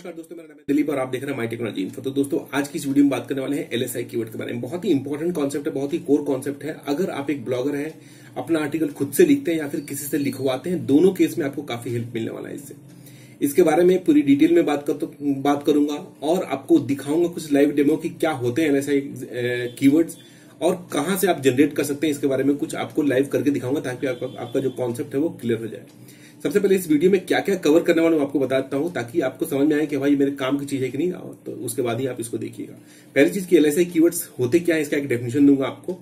नमस्कार दोस्तों, मेरा नाम है दिलीप और आप देख रहे हैं माय टेक्नोलॉजी इन्फो। तो दोस्तों आज की इस वीडियो में बात करने वाले हैं एलएसआई कीवर्ड के बारे में। बहुत ही इंपॉर्टेंट कॉन्सेप्ट है, बहुत ही कोर कॉन्सेप्ट है। अगर आप एक ब्लॉगर हैं, अपना आर्टिकल खुद से लिखते हैं या फिर किसी से लिखवाते हैं, दोनों केस में आपको काफी हेल्प मिलने वाला है इससे। इसके बारे में पूरी डिटेल में बात करूंगा और आपको दिखाऊंगा कुछ लाइव डेमो की क्या होते हैं एलएसआई कीवर्ड्स और कहां से आप जनरेट कर सकते हैं। इसके बारे में कुछ आपको लाइव करके दिखाऊंगा ताकि आपका जो कॉन्सेप्ट है वो क्लियर हो जाए। सबसे पहले इस वीडियो में क्या क्या कवर करने वाला हूं आपको बताता हूं ताकि आपको समझ में आए कि भाई मेरे काम की चीज है कि नहीं, तो उसके बाद ही आप इसको देखिएगा। पहली चीज की एलएसआई कीवर्ड्स होते क्या है, इसका एक डेफिनेशन दूंगा आपको।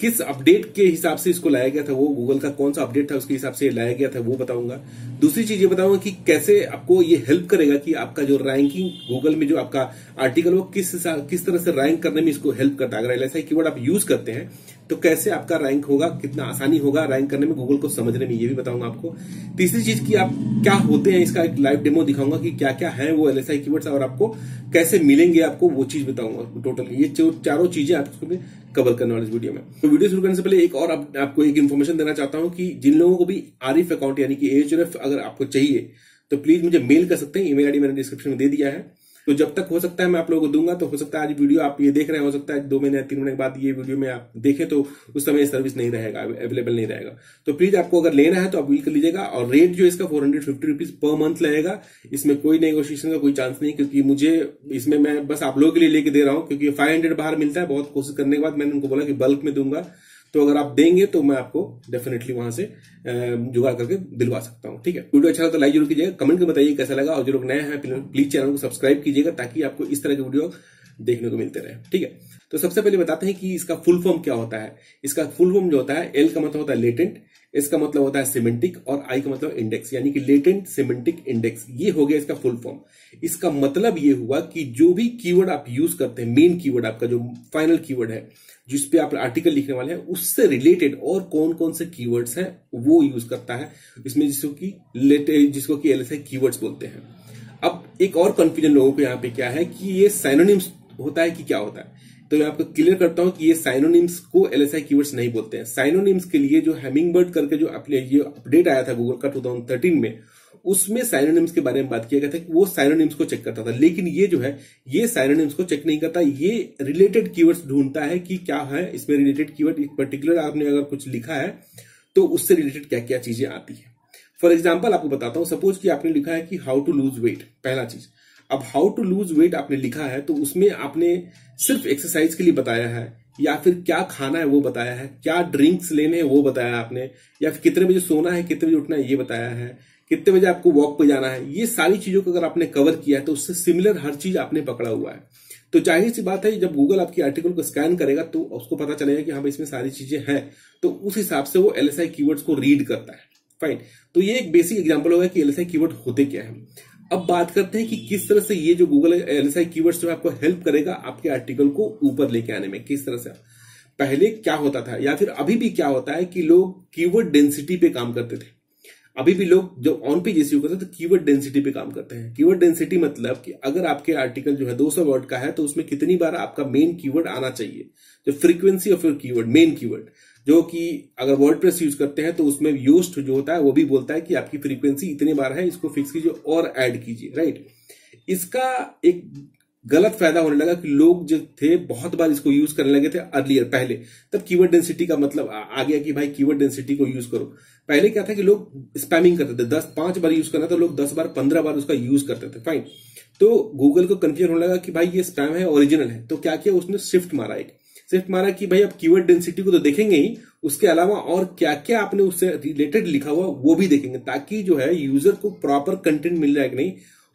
किस अपडेट के हिसाब से इसको लाया गया था, वो गूगल का कौन सा अपडेट था उसके हिसाब से लाया गया था वो बताऊंगा। दूसरी चीज ये बताऊंगा कि कैसे आपको ये हेल्प करेगा कि आपका जो रैंकिंग गूगल में जो आपका आर्टिकल वो किस तरह से रैंक करने में इसको हेल्प करता है। अगर एलएसआई कीवर्ड आप यूज करते हैं तो कैसे आपका रैंक होगा, कितना आसानी होगा रैंक करने में, गूगल को समझने में, ये भी बताऊंगा आपको। तीसरी चीज की आप क्या होते हैं, इसका एक लाइव डेमो दिखाऊंगा कि क्या क्या है वो एलएसआई कीवर्ड्स और आपको कैसे मिलेंगे, आपको वो चीज बताऊंगा। टोटल ये चारों चीजें आपको कवर करने वाले इस वीडियो में। तो वीडियो शुरू करने से पहले एक और आपको एक इन्फॉर्मेशन देना चाहता हूं कि जिन लोगों को भी आरिफ अकाउंट यानी कि एएचएफ अगर आपको चाहिए तो प्लीज मुझे मेल कर सकते हैं। ईमेल आईडी मैंने डिस्क्रिप्शन में दे दिया है, तो जब तक हो सकता है मैं आप लोगों को दूंगा। तो हो सकता है आज वीडियो आप ये देख रहे हैं, हो सकता है 2 महीने 3 महीने के बाद ये वीडियो में आप देखें तो उस समय सर्विस नहीं रहेगा, अवेलेबल नहीं रहेगा। तो प्लीज आपको अगर लेना है तो आप बिल कर लीजिएगा। और रेट जो इसका 450 रुपीज पर मंथ लगेगा। इसमें कोई नेगोशिएशन का कोई चांस नहीं, क्योंकि मुझे इसमें मैं बस आप लोगों के लिए लेके दे रहा हूं, क्योंकि 500 बाहर मिलता है। बहुत कोशिश करने के बाद मैंने उनको बोला कि बल्क में दूंगा, तो अगर आप देंगे तो मैं आपको डेफिनेटली वहां से जुगाड़ करके दिलवा सकता हूं। ठीक है, वीडियो अच्छा लगा तो लाइक जरूर कीजिएगा, कमेंट करके बताइए कैसा लगा। और जो लोग नए हैं प्लीज चैनल को सब्सक्राइब कीजिएगा ताकि आपको इस तरह के वीडियो देखने को मिलते रहे। ठीक है, तो सबसे पहले बताते हैं कि इसका फुल फॉर्म क्या होता है। इसका फुल फॉर्म जो होता है, एल का मतलब होता है लेटेंट, एस का मतलब होता है सिमेंटिक और आई का मतलब इंडेक्स, यानी कि लेटेंट सिमेंटिक इंडेक्स। ये हो गया इसका फुल फॉर्म। इसका मतलब ये हुआ कि जो भी कीवर्ड आप यूज करते हैं, मेन कीवर्ड आपका जो फाइनल कीवर्ड है जिस पे आप आर्टिकल लिखने वाले हैं, उससे रिलेटेड और कौन कौन से कीवर्ड्स हैं वो यूज करता है इसमें, जिसको कि एलएसआई कीवर्ड्स बोलते हैं। अब एक और कंफ्यूजन लोगों को यहाँ पे क्या है कि ये साइनोनिम्स होता है कि क्या होता है, तो मैं आपको क्लियर करता हूं कि ये साइनोनिम्स को एलएसआई कीवर्ड्स नहीं बोलते हैं। साइनोनिम्स के लिए जो हमिंगबर्ड करके जो अपडेट आया था गूगल का 2013 में, उसमें साइनोनिम्स के बारे में बात किया गया था कि वो साइनोनिम्स को चेक करता था। लेकिन ये जो है ये साइनोनिम्स को चेक नहीं करता, ये रिलेटेड कीवर्ड्स ढूंढता है कि क्या है इसमें रिलेटेड कीवर्ड। पर्टिकुलर आपने अगर कुछ लिखा है तो उससे रिलेटेड क्या क्या चीजें आती है। फॉर एग्जाम्पल आपको बताता हूं, सपोज कि आपने लिखा है कि हाउ टू लूज वेट, पहला चीज। अब हाउ टू लूज वेट आपने लिखा है तो उसमें आपने सिर्फ एक्सरसाइज के लिए बताया है, या फिर क्या खाना है वो बताया है, क्या ड्रिंक्स लेने हैं वो बताया आपने, या फिर कितने बजे सोना है कितने बजे उठना है ये बताया है, कितने बजे आपको वॉक पे जाना है। ये सारी चीजों को अगर आपने कवर किया है तो उससे सिमिलर हर चीज आपने पकड़ा हुआ है। तो जाहिर सी बात है जब गूगल आपकी आर्टिकल को स्कैन करेगा तो उसको पता चलेगा कि हाँ भाई इसमें सारी चीजें हैं, तो उस हिसाब से वो एलएसआई कीवर्ड्स को रीड करता है। फाइन, तो ये एक बेसिक एग्जांपल होगा कि एलएसआई कीवर्ड होते क्या है। अब बात करते हैं कि किस तरह से ये जो गूगल एलएसआई कीवर्ड्स जो आपको हेल्प करेगा आपके आर्टिकल को ऊपर लेके आने में, किस तरह से। पहले क्या होता था या फिर अभी भी क्या होता है कि लोग कीवर्ड डेंसिटी पे काम करते थे। अभी भी लोग जो ऑन पेज एसईओ करते हैं तो कीवर्ड डेंसिटी पे काम करते हैं। कीवर्ड डेंसिटी मतलब कि अगर आपके आर्टिकल जो है 200 वर्ड का है तो उसमें कितनी बार आपका मेन कीवर्ड आना चाहिए, जो frequency of your keyword, main keyword, जो कि अगर वर्डप्रेस यूज करते हैं तो उसमें योस्ट जो होता है वो भी बोलता है कि आपकी फ्रीक्वेंसी इतने बार है, इसको फिक्स कीजिए और ऐड कीजिए। राइट, इसका एक गलत फायदा होने लगा कि लोग जो थे बहुत बार इसको यूज करने लगे थे अर्लियर, पहले। तब कीवर्ड डेंसिटी का मतलब आ गया कि भाई कीवर्ड डेंसिटी को यूज करो। पहले क्या था कि लोग स्पैमिंग करते थे, 5 बार यूज करना तो लोग 10 बार 15 बार उसका यूज करते थे। फाइन, तो गूगल को कंफ्यूजन होने लगा कि भाई ये स्पैम है ओरिजिनल है। तो क्या किया उसने, शिफ्ट मारा कि भाई अब कीवर्ड डेंसिटी को तो देखेंगे ही, उसके अलावा और क्या क्या आपने उससे रिलेटेड लिखा हुआ वो भी देखेंगे, ताकि जो है यूजर को प्रॉपर कंटेंट मिल रहा है कि नहीं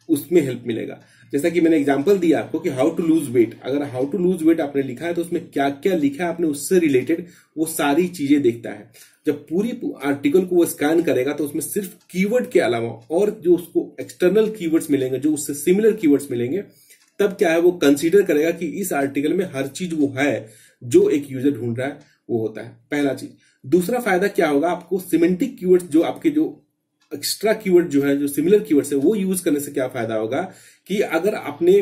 उसमें हेल्प मिलेगा। जैसा कि मैंने एग्जांपल दिया आपको कि हाउ टू लूज वेट, अगर हाउ टू लूज वेट आपने लिखा है तो उसमें क्या क्या लिखा है आपने उससे रिलेटेड वो सारी चीजें देखता है। जब पूरी आर्टिकल को वो स्कैन करेगा तो उसमें सिर्फ कीवर्ड के अलावा और जो उसको एक्सटर्नल कीवर्ड्स मिलेंगे, जो उससे सिमिलर कीवर्ड्स मिलेंगे, तब क्या है वो कंसीडर करेगा कि इस आर्टिकल में हर चीज वो है जो एक यूजर ढूंढ रहा है वो होता है, पहला चीज। दूसरा फायदा क्या होगा, आपको सिमेंटिक कीवर्ड्स जो आपके जो एक्स्ट्रा कीवर्ड जो है, जो सिमिलर कीवर्ड्स है, वो यूज करने से क्या फायदा होगा कि अगर आपने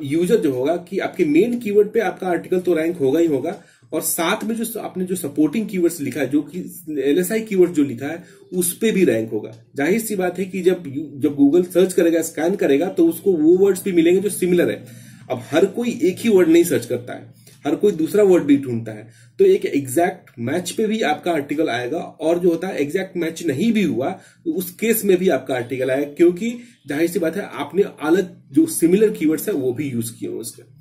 यूजर जो होगा कि आपके मेन कीवर्ड पे आपका आर्टिकल तो रैंक होगा ही होगा, और साथ में जो आपने जो सपोर्टिंग कीवर्ड्स लिखा है, जो कि एलएसआई कीवर्ड जो लिखा है, उस पे भी रैंक होगा। जाहिर सी बात है कि जब गूगल सर्च करेगा, स्कैन करेगा, तो उसको वो वर्ड्स भी मिलेंगे जो सिमिलर है। अब हर कोई एक ही वर्ड नहीं सर्च करता है, हर कोई दूसरा वर्ड भी ढूंढता है, तो एक एग्जैक्ट मैच पे भी आपका आर्टिकल आएगा। और जो होता है एग्जैक्ट मैच नहीं भी हुआ तो उस केस में भी आपका आर्टिकल आएगा, क्योंकि जाहिर सी बात है आपने अलग जो सिमिलर कीवर्ड्स है वो भी यूज किए हो उसके।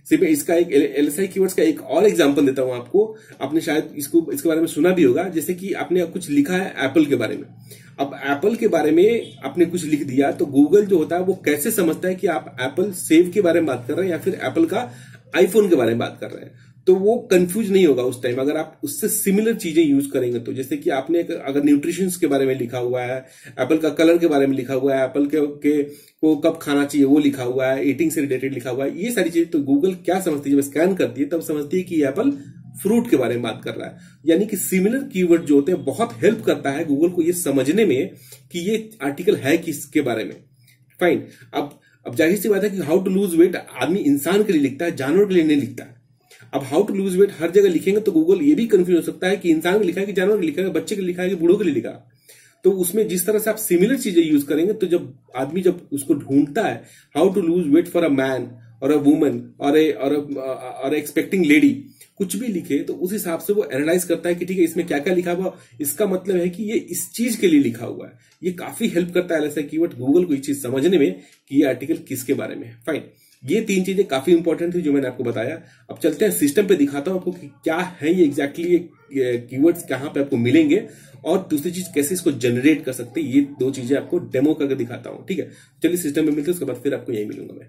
सिर्फ इसका एक एलएसआई कीवर्ड्स का एक और एग्जांपल देता हूं आपको। आपने शायद इसके बारे में सुना भी होगा, जैसे कि आपने कुछ लिखा है एप्पल के बारे में। अब एप्पल के बारे में आपने कुछ लिख दिया, तो गूगल जो होता है वो कैसे समझता है कि आप एप्पल सेव के बारे में बात कर रहे हैं या फिर एप्पल का आईफोन के बारे में बात कर रहे हैं। तो वो कंफ्यूज नहीं होगा उस टाइम अगर आप उससे सिमिलर चीजें यूज करेंगे तो। जैसे कि आपने अगर न्यूट्रिशन के बारे में लिखा हुआ है, एप्पल का कलर के बारे में लिखा हुआ है, एप्पल के को कब खाना चाहिए वो लिखा हुआ है, ईटिंग से रिलेटेड लिखा हुआ है, ये सारी चीजें तो गूगल क्या समझती है, जब स्कैन करती है तब समझती है कि एप्पल फ्रूट के बारे में बात कर रहा है। यानी कि सिमिलर कीवर्ड जो होते हैं बहुत हेल्प करता है गूगल को ये समझने में कि ये आर्टिकल है किसके बारे में। फाइन। अब जाहिर सी बात है कि हाउ टू लूज वेट आदमी इंसान के लिए लिखता है, जानवर के लिए नहीं लिखता है। अब हाउ टू लूज वेट हर जगह लिखेंगे तो गूगल ये भी कंफ्यूज हो सकता है कि इंसान के लिखा है कि जानवर के लिखा है, बच्चे के लिखा है कि बूढ़ों के लिए लिखा। तो उसमें जिस तरह से आप सिमिलर चीजें यूज करेंगे तो जब आदमी जब उसको ढूंढता है how to lose weight for a man और अ वुमन और एक्सपेक्टिंग लेडी, कुछ भी लिखे तो उस हिसाब से वो एनालाइज करता है कि ठीक है इसमें क्या क्या लिखा हुआ, इसका मतलब है कि ये इस चीज के लिए लिखा हुआ है। ये काफी हेल्प करता है एलएसआई कीवर्ड गूगल को ये चीज समझने में कि ये आर्टिकल किसके बारे में है। फाइन, ये तीन चीजें काफी इंपॉर्टेंट थी जो मैंने आपको बताया। अब चलते हैं सिस्टम पे, दिखाता हूं आपको कि क्या है ये एग्जैक्टली कीवर्ड्स कहां पे आपको मिलेंगे और दूसरी चीज कैसे इसको जनरेट कर सकते हैं। ये दो चीजें आपको डेमो करके दिखाता हूं। ठीक है, चलिए सिस्टम में मिलते हैं, उसके बाद फिर आपको यही मिलूंगा मैं।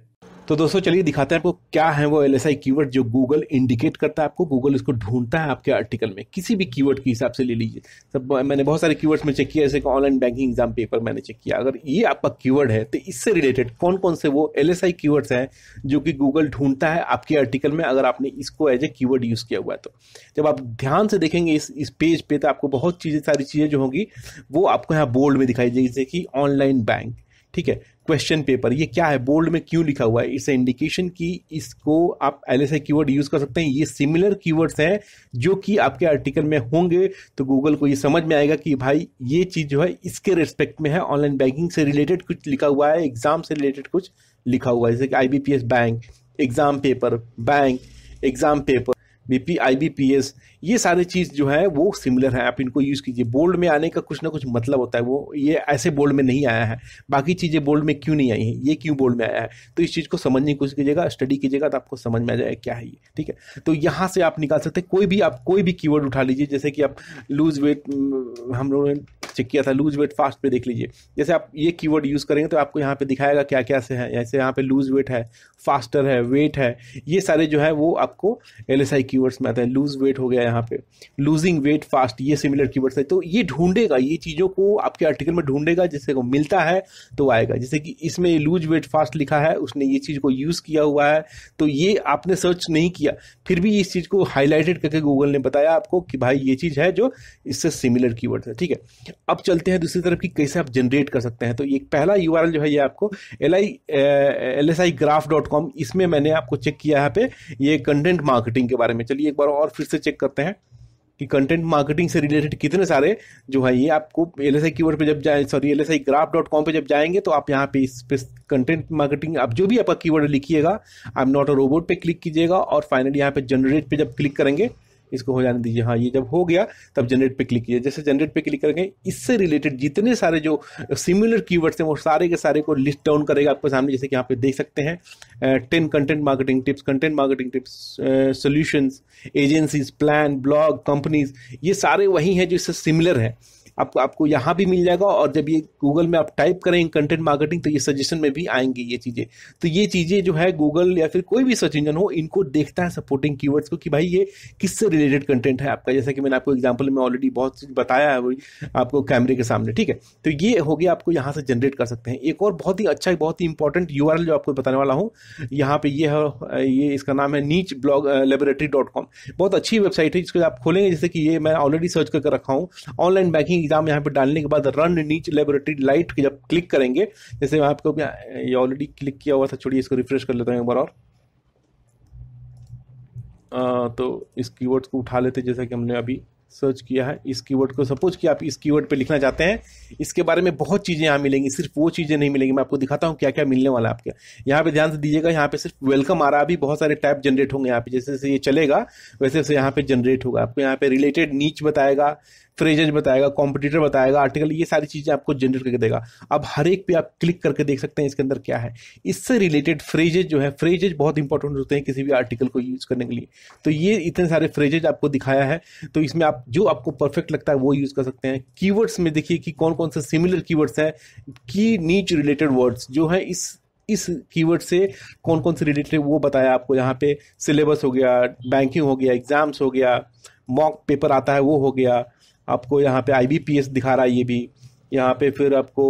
तो दोस्तों चलिए दिखाते हैं आपको क्या है वो एलएसआई कीवर्ड जो गूगल इंडिकेट करता है आपको। गूगल इसको ढूंढता है आपके आर्टिकल में, किसी भी कीवर्ड के हिसाब से ले लीजिए। सब मैंने बहुत सारे कीवर्ड्स में चेक किया, जैसे कि ऑनलाइन बैंकिंग एग्जाम पेपर मैंने चेक किया। अगर ये आपका कीवर्ड है तो इससे रिलेटेड कौन कौन से वो एलएसआई कीवर्ड्स हैं जो कि गूगल ढूंढता है आपके आर्टिकल में, अगर आपने इसको एज ए कीवर्ड यूज किया हुआ है तो। जब आप ध्यान से देखेंगे इस पेज पे तो आपको बहुत सारी चीजें जो होंगी वो आपको यहाँ बोल्ड में दिखाई देगी, जैसे कि ऑनलाइन बैंक, ठीक है, क्वेश्चन पेपर। ये क्या है, बोल्ड में क्यों लिखा हुआ है? इट्स इंडिकेशन कि इसको आप एलएसआई कीवर्ड यूज कर सकते हैं। ये सिमिलर कीवर्ड्स हैं जो कि आपके आर्टिकल में होंगे, तो गूगल को ये समझ में आएगा कि भाई ये चीज जो है इसके रिस्पेक्ट में है। ऑनलाइन बैंकिंग से रिलेटेड कुछ लिखा हुआ है, एग्जाम से रिलेटेड कुछ लिखा हुआ है, जैसे कि IBPS bank, exam paper, bank, exam paper, BP, IBPS, ये सारे चीज जो है वो सिमिलर है। आप इनको यूज कीजिए। बोल्ड में आने का कुछ ना कुछ मतलब होता है, वो ये ऐसे बोल्ड में नहीं आया है, बाकी चीजें बोल्ड में क्यों नहीं आई है, ये क्यों बोल्ड में आया है, तो इस चीज को समझने की कोशिश कीजिएगा, स्टडी कीजिएगा, तो आपको समझ में आ जाएगा क्या है ये। ठीक है, तो यहाँ से आप निकाल सकते हैं कोई भी कीवर्ड उठा लीजिए। जैसे कि आप लूज वेट, हम लोगों ने चेक किया था, लूज वेट फास्ट पे देख लीजिए। जैसे आप ये कीवर्ड यूज करेंगे तो आपको यहाँ पे दिखाएगा क्या क्या से है। जैसे यहाँ पे लूज वेट है, फास्टर है, वेट है, ये सारे जो है वो आपको एलएसआई कीवर्ड्स में आते हैं। लूज वेट हो गया, यहाँ पे लूजिंग वेट फास्ट, ये सिमिलर कीवर्ड्स है। तो ये ढूंढेगा, ये चीजों को आपके आर्टिकल में ढूंढेगा, जिससे को मिलता है तो आएगा। जैसे कि इसमें लूज वेट फास्ट लिखा है, उसने ये चीज को यूज किया हुआ है, तो ये आपने सर्च नहीं किया, फिर भी इस चीज को हाईलाइटेड करके गूगल ने बताया आपको कि भाई ये चीज है जो इससे सिमिलर कीवर्ड है। ठीक है, अब चलते हैं दूसरी तरफ कि कैसे आप जनरेट कर सकते हैं। तो ये पहला यूआरएल जो है ये आपको lsigraph.com, इसमें मैंने आपको चेक किया यहाँ पे ये कंटेंट मार्केटिंग के बारे में। चलिए एक बार और फिर से चेक करते हैं कि कंटेंट मार्केटिंग से रिलेटेड कितने सारे जो है ये आपको एलएसआई कीवर्ड पे जब जाए, सॉरी lsigraph.com पे जब जाएंगे तो आप यहाँ पे इस पे कंटेंट मार्केटिंग, आप जो भी आपका कीवर्ड लिखिएगा, I am not a robot पे क्लिक कीजिएगा और फाइनली यहाँ पे जनरेट पे जब क्लिक करेंगे, इसको हो जाने दीजिए। हाँ, ये जब हो गया तब जनरेट पे क्लिक कीजिए। जैसे जनरेट पे क्लिक करेंगे, इससे रिलेटेड जितने सारे जो सिमिलर कीवर्ड्स हैं वो सारे के सारे को लिस्ट डाउन करेगा आपके सामने। जैसे कि यहाँ पे देख सकते हैं 10 content marketing tips, solutions, agencies, plan, blog, companies, ये सारे वही हैं जो इससे सिमिलर है। आपको यहाँ भी मिल जाएगा, और जब ये गूगल में आप टाइप करेंगे कंटेंट मार्केटिंग तो ये सजेशन में भी आएंगे ये चीजें। तो ये चीजें जो है गूगल या फिर कोई भी सर्च इंजन हो, इनको देखता है सपोर्टिंग कीवर्ड्स को कि भाई ये किससे रिलेटेड कंटेंट है आपका। जैसा कि मैंने आपको एग्जांपल में ऑलरेडी बहुत चीज बताया है वही आपको कैमरे के सामने। ठीक है, तो ये हो गया, आपको यहाँ से जनरेट कर सकते हैं। एक और बहुत ही अच्छा, बहुत ही इंपॉर्टेंट यूआरएल जो आपको बताने वाला हूँ, यहाँ पे ये है, ये इसका नाम है nicheblogglaboratory.com। बहुत अच्छी वेबसाइट है, जिसको आप खोलेंगे, जैसे कि ये मैं ऑलरेडी सर्च करके रखा हूँ। ऑनलाइन बैंकिंग एग्जाम यहाँ पे डालने के बाद रन नीच लेबोरेटरी लाइट जब क्लिक करेंगे, जैसे मैं आपको ये ऑलरेडी क्लिक किया हुआ था, छोड़िए इसको रिफ्रेश कर लेता हूँ एक बार और। तो इस कीवर्ड्स को उठा लेते जैसा कि हमने अभी सर्च किया है। इस कीवर्ड को सपोज कि आप इस कीवर्ड पे लिखना चाहते हैं, इसके बारे में बहुत चीज़ें यहाँ मिलेंगी, सिर्फ वो चीज़ें नहीं मिलेंगी। मैं आपको दिखाता हूँ क्या क्या मिलने वाला है आपके यहाँ पे। ध्यान से दीजिएगा, यहाँ पे सिर्फ वेलकम आ रहा है, अभी बहुत सारे टैब जनरेट होंगे यहाँ पे। जैसे जैसे ये चलेगा वैसे वैसे यहाँ पे जनरेट होगा। आपको यहाँ पे रिलेटेड नीच बताएगा, फ्रेजेज बताएगा, कॉम्पिटिटर बताएगा, आर्टिकल, ये सारी चीजें आपको जनरेट करके देगा। अब हर एक पे आप क्लिक करके देख सकते हैं इसके अंदर क्या है। इससे रिलेटेड फ्रेजेज जो है, फ्रेजेज बहुत इंपॉर्टेंट होते हैं किसी भी आर्टिकल को यूज करने के लिए। तो ये इतने सारे फ्रेजेज आपको दिखाया है, तो इसमें आप जो आपको परफेक्ट लगता है वो यूज कर सकते हैं। कीवर्ड्स में देखिए कि कौन कौन से सिमिलर कीवर्ड्स हैं, की नीच रिलेटेड वर्ड्स जो है इस कीवर्ड से कौन कौन से रिलेटेड वो बताया आपको। यहाँ पे सिलेबस हो गया, बैंकिंग हो गया, एग्जाम्स हो गया, मॉक पेपर आता है वो हो गया, आपको यहाँ पे IBPS दिखा रहा है ये भी यहाँ पे। फिर आपको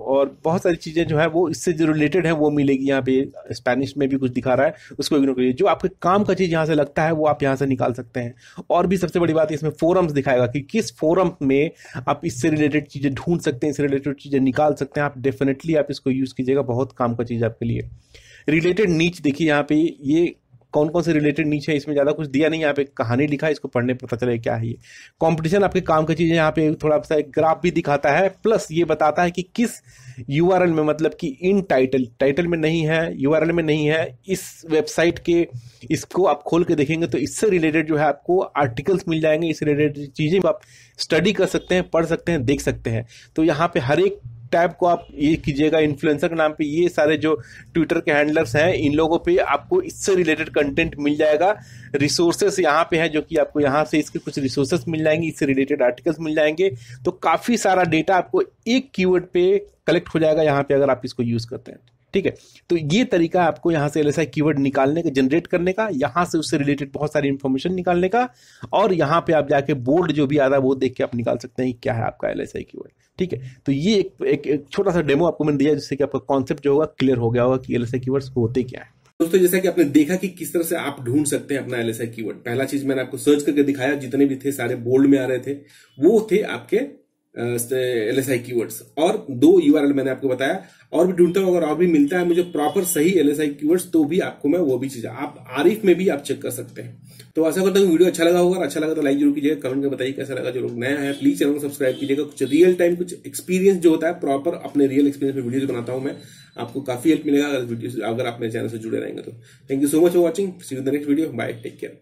और बहुत सारी चीज़ें जो है वो इससे जो रिलेटेड है वो मिलेगी। यहाँ पे स्पेनिश में भी कुछ दिखा रहा है, उसको इग्नोर करिए। जो आपके काम का चीज़ यहाँ से लगता है वो आप यहाँ से निकाल सकते हैं। और भी सबसे बड़ी बात इसमें फोरम्स दिखाएगा कि किस फोरम में आप इससे रिलेटेड चीज़ें ढूंढ सकते हैं, इससे रिलेटेड चीज़ें निकाल सकते हैं। आप डेफिनेटली आप इसको यूज़ कीजिएगा, बहुत काम का चीज़ आपके लिए। रिलेटेड नीच देखिए यहाँ पे, ये कौन कौन से रिलेटेड नीचे है, इसमें ज्यादा कुछ दिया नहीं, यहाँ पे कहानी लिखा है, इसको पढ़ने पता चले क्या है ये। कंपटीशन आपके काम की चीजें, यहाँ पे थोड़ा सा ग्राफ भी दिखाता है, प्लस ये बताता है कि किस URL में, मतलब कि इन टाइटल में नहीं है, URL में नहीं है, इस वेबसाइट के, इसको आप खोल के देखेंगे तो इससे रिलेटेड जो है आपको आर्टिकल्स मिल जाएंगे, इससे रिलेटेड चीजें आप स्टडी कर सकते हैं, पढ़ सकते हैं, देख सकते हैं। तो यहाँ पे हर एक टैब को आप ये कीजिएगा, इन्फ्लुएंसर के नाम पे ये सारे जो ट्विटर के हैंडलर्स हैं, इन लोगों पे आपको इससे रिलेटेड कंटेंट मिल जाएगा। रिसोर्सेस यहाँ पे है जो कि आपको यहाँ से इसके कुछ रिसोर्सेस मिल जाएंगे, इससे रिलेटेड आर्टिकल्स मिल जाएंगे। तो काफी सारा डेटा आपको एक कीवर्ड पे कलेक्ट हो जाएगा यहाँ पे, अगर आप इसको यूज करते हैं। ठीक है, तो ये तरीका है आपको यहाँ से LSI कीवर्ड निकालने का, जनरेट करने का, यहाँ से उससे रिलेटेड बहुत सारी इंफॉर्मेशन निकालने का, और यहाँ पे आप जाके बोर्ड जो भी आ रहा है वो देख के आप निकाल सकते हैं क्या है आपका LSI कीवर्ड। ठीक है, तो ये एक छोटा सा डेमो आपको मैंने दिया जिससे कि आपका कॉन्सेप्ट जो होगा क्लियर हो गया होगा कि LSI कीवर्ड्स होते क्या है। दोस्तों, जैसा कि आपने देखा कि किस तरह से आप ढूंढ सकते हैं अपना LSI कीवर्ड। पहला चीज मैंने आपको सर्च करके दिखाया, जितने भी थे सारे बोल्ड में आ रहे थे, वो थे आपके LSI कीवर्ड्स। और 2 URL मैंने आपको बताया, और भी ढूंढता हूं, अगर और भी मिलता है मुझे प्रॉपर सही LSI कीवर्ड्स तो भी आपको मैं वो भी चीज आप आरिफ में भी आप चेक कर सकते हैं। तो आशा करता हूँ वीडियो अच्छा लगा होगा, अच्छा लगा तो लाइक जरूर कीजिएगा, कमेंट में बताइए कैसा लगा। जो लोग नए हैं प्लीज चैनल को सब्सक्राइब कीजिएगा। कुछ रियल टाइम कुछ एक्सपीरियंस जो होता है, प्रॉपर अपने रियल एक्सपीरियंस में वीडियो बनाता हूं मैं, आपको काफी हेल्प मिलेगा अगर आप मेरे चैनल से जुड़े रहेंगे तो। Thank you so much for watching, see you in the next video, bye, take care.